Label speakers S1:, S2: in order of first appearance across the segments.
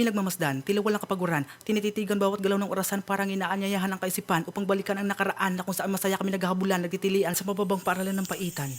S1: Pinagmamasdan, tila walang kapaguran, tinititigan bawat galaw ng orasan, parang inaanyayahan ang kaisipan upang balikan ang nakaraan na kung saan masaya kami naghahabulan, nagtitilian sa mababang paaralan ng paitan.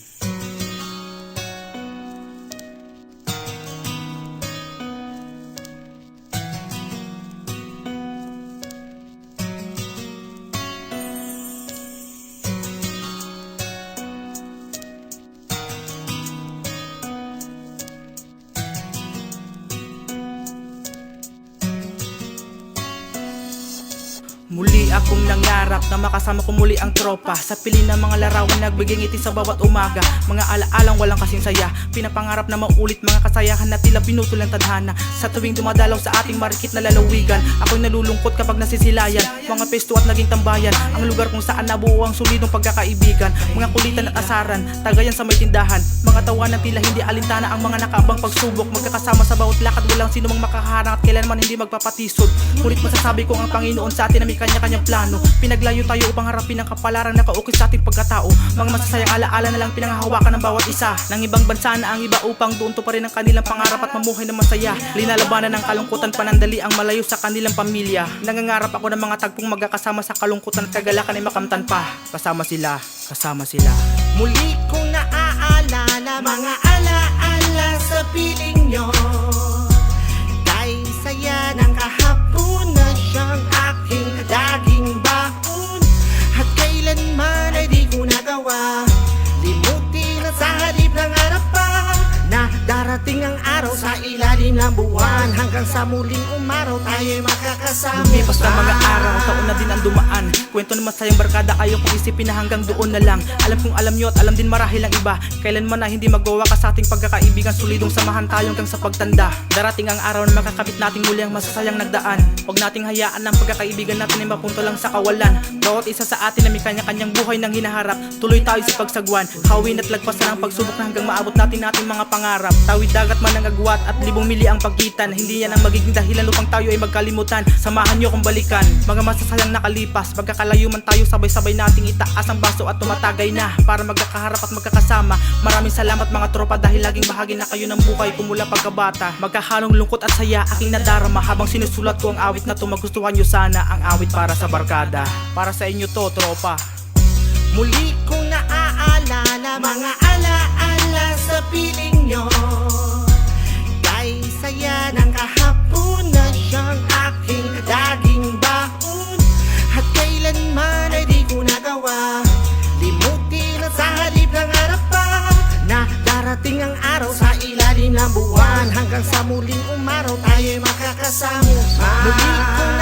S1: Muli akong nangarap na makasama ko muli ang tropa sa piling ng mga larawan, nagbigay ngiti sa bawat umaga. Mga alaalang walang kasing saya, pinapangarap na maulit mga kasayahan na tila pinutol ng tadhana. Sa tuwing dumadalaw sa ating marikit na lalawigan, ako'y nalulungkot kapag nasisilayan mga pesto at naging tambayan, ang lugar kung saan nabuo ang solidong pagkakaibigan. Mga kulitan at asaran, tagayan sa may tindahan, mga tawanan tila hindi alintana ang mga nakaabang pagsubok. Magkakasama sa bawat lakad, walang sino mang makaharang at kailanman hindi magpapatisod. Ngunit masasabi kong ang Panginoon sa atin na may kanya-kanyang plano. Pinaglayo tayo upang harapin ang kapalarang nakaukit sa ating pagkatao. Mga masasayang alaala na lang pinanghahawakan ng bawat isa ng ibang bansa na ang iba upang doon to pa rin ang kanilang pangarap at mamuhay na masaya. Linalabanan ng kalungkutan, panandali ang malayo sa kanilang pamilya. Nangangarap ako ng mga tagpong magkakasama sa kalungkutan at kagalakan ay makamtan pa. Kasama sila, kasama sila.
S2: Muli kong naaalala mga alaala sa piling nyo. Dahil saya ng kahapon na siyang aking daging baon, at kailanman ay di ko nagawa limutin at sa halip ng harapan na darating ang araw sa ilalim ng buwan. Hanggang sa muling umaraw tayo'y makakasama.
S1: Lumipas na mga araw, taon na din ang dumaan. Kwento ng masayang barkada, ayaw kong isipin na hanggang doon na lang. Alam kong alam nyo at alam din marahil ang iba, kailanman na hindi magwawakas sa ating pagkakaibigan. Solidong samahan tayo hanggang sa pagtanda. Darating ang araw na makakapit nating muli ang masasayang nagdaan. Huwag nating hayaan ang pagkakaibigan natin ay mapunto lang sa kawalan. Bawat isa sa atin na may kanya-kanyang buhay nang hinaharap, tuloy tayo sa pagsagwan, hawin at lagpasan ang pagsubok na hanggang maabot natin mga pangarap. Tawid dagat man ang agwat at libong mili ang pagitan, hindi yan ang magiging dahilan upang tayo ay magkalimutan. Samahan nyo kong balikan mga masasayang nakalipas, magkakalayo man tayo, sabay-sabay nating itaas ang baso at tumatagay na para magkakaharap at magkakasama. Maraming salamat mga tropa dahil laging bahagi na kayo ng buhay ko mula pagkabata. Magkahalong lungkot at saya aking nadarama habang sinusulat ko ang awit na to. Magustuhan nyo sana ang awit para sa barkada. Para sa inyo to, tropa.
S2: Muli kong naaalala mga alaala sa piling nyo. Dahil saya ng kahapon na siyang aking daging baon, at kailanman ay di ko nagawa limutin at sa halip ng harapan na darating ang araw sa ilalim ng buwan. Hanggang sa muling umaraw tayo'y makakasama. Muli kong